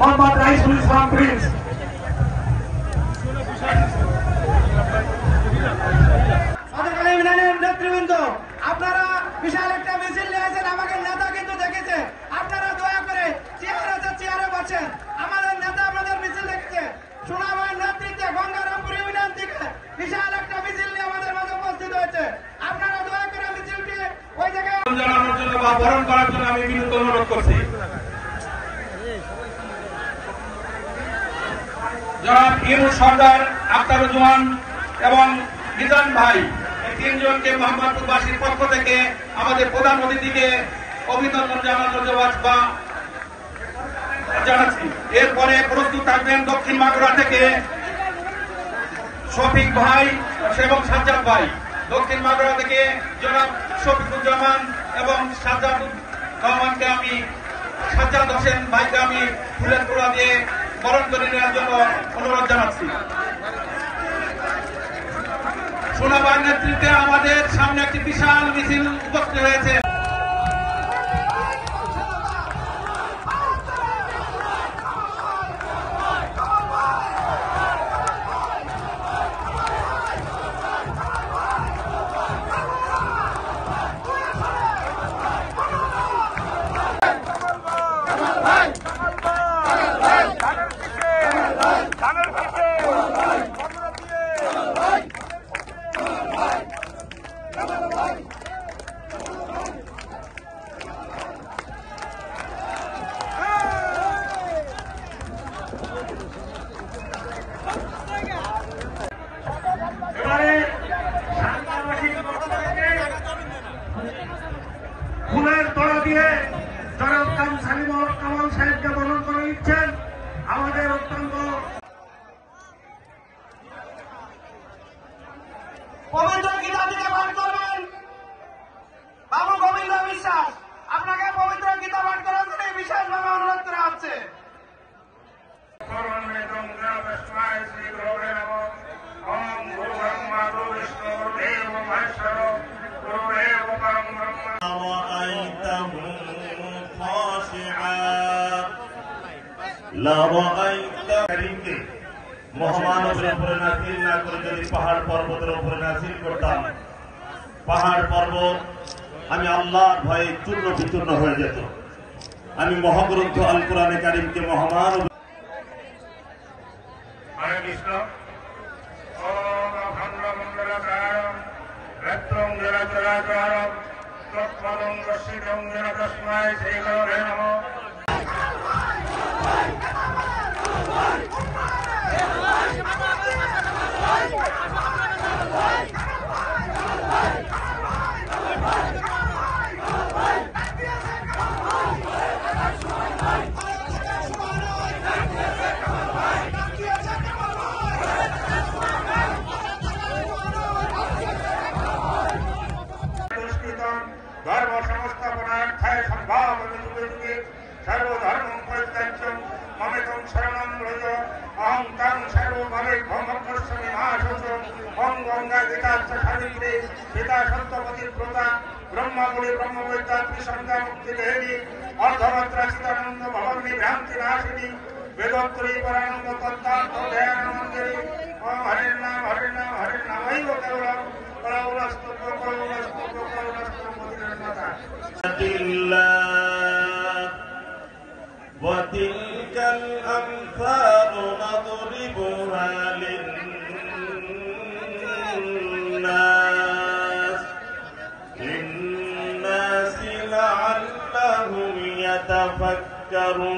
Mohammad Raisul Islam Prince. নেতৃবৃন্দ, আপনারা বিশাল একটা মিছিল নিয়েছেন, আমাদের নেতা কিন্তু দেখেছে। আপনারা দয়া করে চেয়ারে বসেন। আমাদের নেতা আমাদের মিছিল দেখেছে। সোনাবাইয়ের নেতৃত্বে গঙ্গারামপুর ইউনিয়ন থেকে বিশাল একটা মিছিল নিয়ে আমাদের মাঝে উপস্থিত হয়েছে। আপনারা দয়া করে মিছিলটি ওই জায়গায় জানানোর জন্য বা বরণ করার জন্য আমি বিনীত অনুরোধ করছি। জনাব ইউনুস সর্দার, আখতারুজ্জামান এবং মিজান ভাই, এই তিনজনকে মোহাম্মদপুরবাসীর পক্ষ থেকে আমাদের প্রধান অতিথিকে অভিনন্দন জানাচ্ছি। এরপরে প্রস্তুত থাকবেন দক্ষিণ মাগুরা থেকে শফিক ভাই এবং সাজ্জাদ ভাই। দক্ষিণ মাগুরা থেকে জনাব শফিকুজ্জামান এবং সাজ্জাদ হোসেন ভাইকে আমি ফুলের তোড়া দিয়ে বরণ করে নেওয়ার জন্য অনুরোধ জানাচ্ছি। সোনাবার নেতৃত্বে আমাদের সামনে একটি বিশাল মিছিল উপস্থিত হয়েছে। ফুলের তোড়া দিয়ে জনাব কামাল সাহেবকে বরণ করে নিচ্ছেন আমাদের অত্যন্ত পবিত্র গীতা থেকে পাঠ করবেন বাবু গোবিন্দ বিশ্বাস। আপনাকে পবিত্র গীতা পাঠ করার জন্য বিশেষভাবে অনুরোধ করা হচ্ছে। মহামানবের উপরে নাজিল না করে যদি পাহাড় পর্বতের উপরে নাজিল করতাম, পাহাড় পর্বত আমি আল্লাহর ভয়ে চূর্ণ বিচূর্ণ হয়ে যেত। আমি মহাগ্রন্থ আল কোরআনে কারিমকে মহামান ধর্ম সংস্থাপনার্থায় সম্ভাবনা যুগে যুগে সর্বধর্ম পরিত্যাজ্যম মমেকং শরণং ব্রজ অহং তং সর্বভাবে ভ্রমকর্ষণে মহাশোচম ওম গঙ্গা গীতার্থ সাবিত্রী সীতা সত্যপতি প্রদা ব্রহ্মগুড়ি ব্রহ্মবৈদ্যা ত্রিসন্ধ্যা মুক্তি দেহিনী অর্ধভদ্রা চিদানন্দ ভবনী ভ্রান্তি নাশিনী বেদোত্তরী পরানন্দ তত্ত্বার্থ দয়ানন্দ মন্দিরী ওম হরের নাম হরের নাম হরের নামৈব কেবলম করৌরস্তব্য করৌরস্তব্য করৌরস্তব্য মদিনাথা। وتلك الأمثال نضربها للناس لعلهم يتفكرون